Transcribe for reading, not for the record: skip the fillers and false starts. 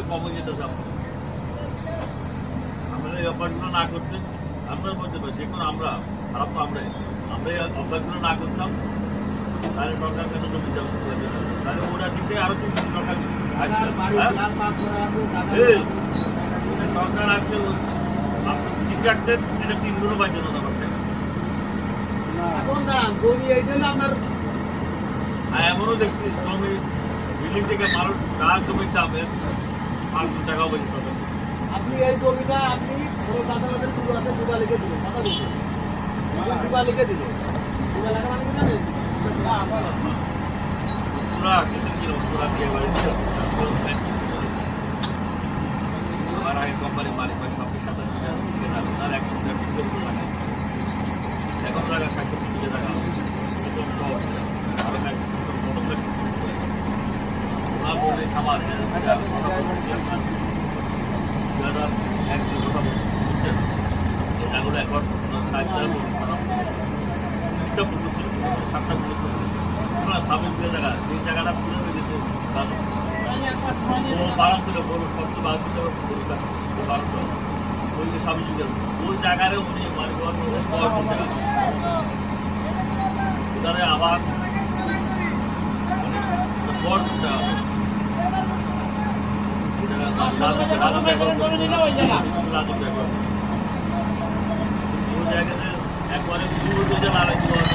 কমে যেতে চাপ আমরা এই অফারগুলো না করতে আপনার বলতে পারি যে কোনো আমরা খারাপ তো আমরা এই অফারগুলো না করতাম তাহলে সরকার কেন জমি যাবো তাহলে ওরা দিতে আরো কিছু সরকার সরকার আসছে ঠিক রাখতে এটা 3 গুলো পাই জন্য এমনও দেখছি জমি বিল্ডিং থেকে মানুষ টাকা জমির দামে 500 টাকাও পাইছে সরকার। আপনি এই জমিটা আপনি ডুবা লিখে দিলেন কথা বলছেন ডুবা লিখে দিলেন ডুবা লেখা মানে কি জানেন পুরা কিন্তু কি পুরা কে বাড়িতে আমার আগে কোম্পানির মালিক হয় 27,000 টাকা তার 1 এখন টাকা 60 টাকা খাবার এগুলো একবার সামনে জায়গা যে জায়গাটা পুরো হয়ে গেছে বারাম ছিল গরু সবচেয়ে বাদ দিতে বারাম ওই যে স্বামী ওই জায়গায় উনি আবার বড় একবারে পুরো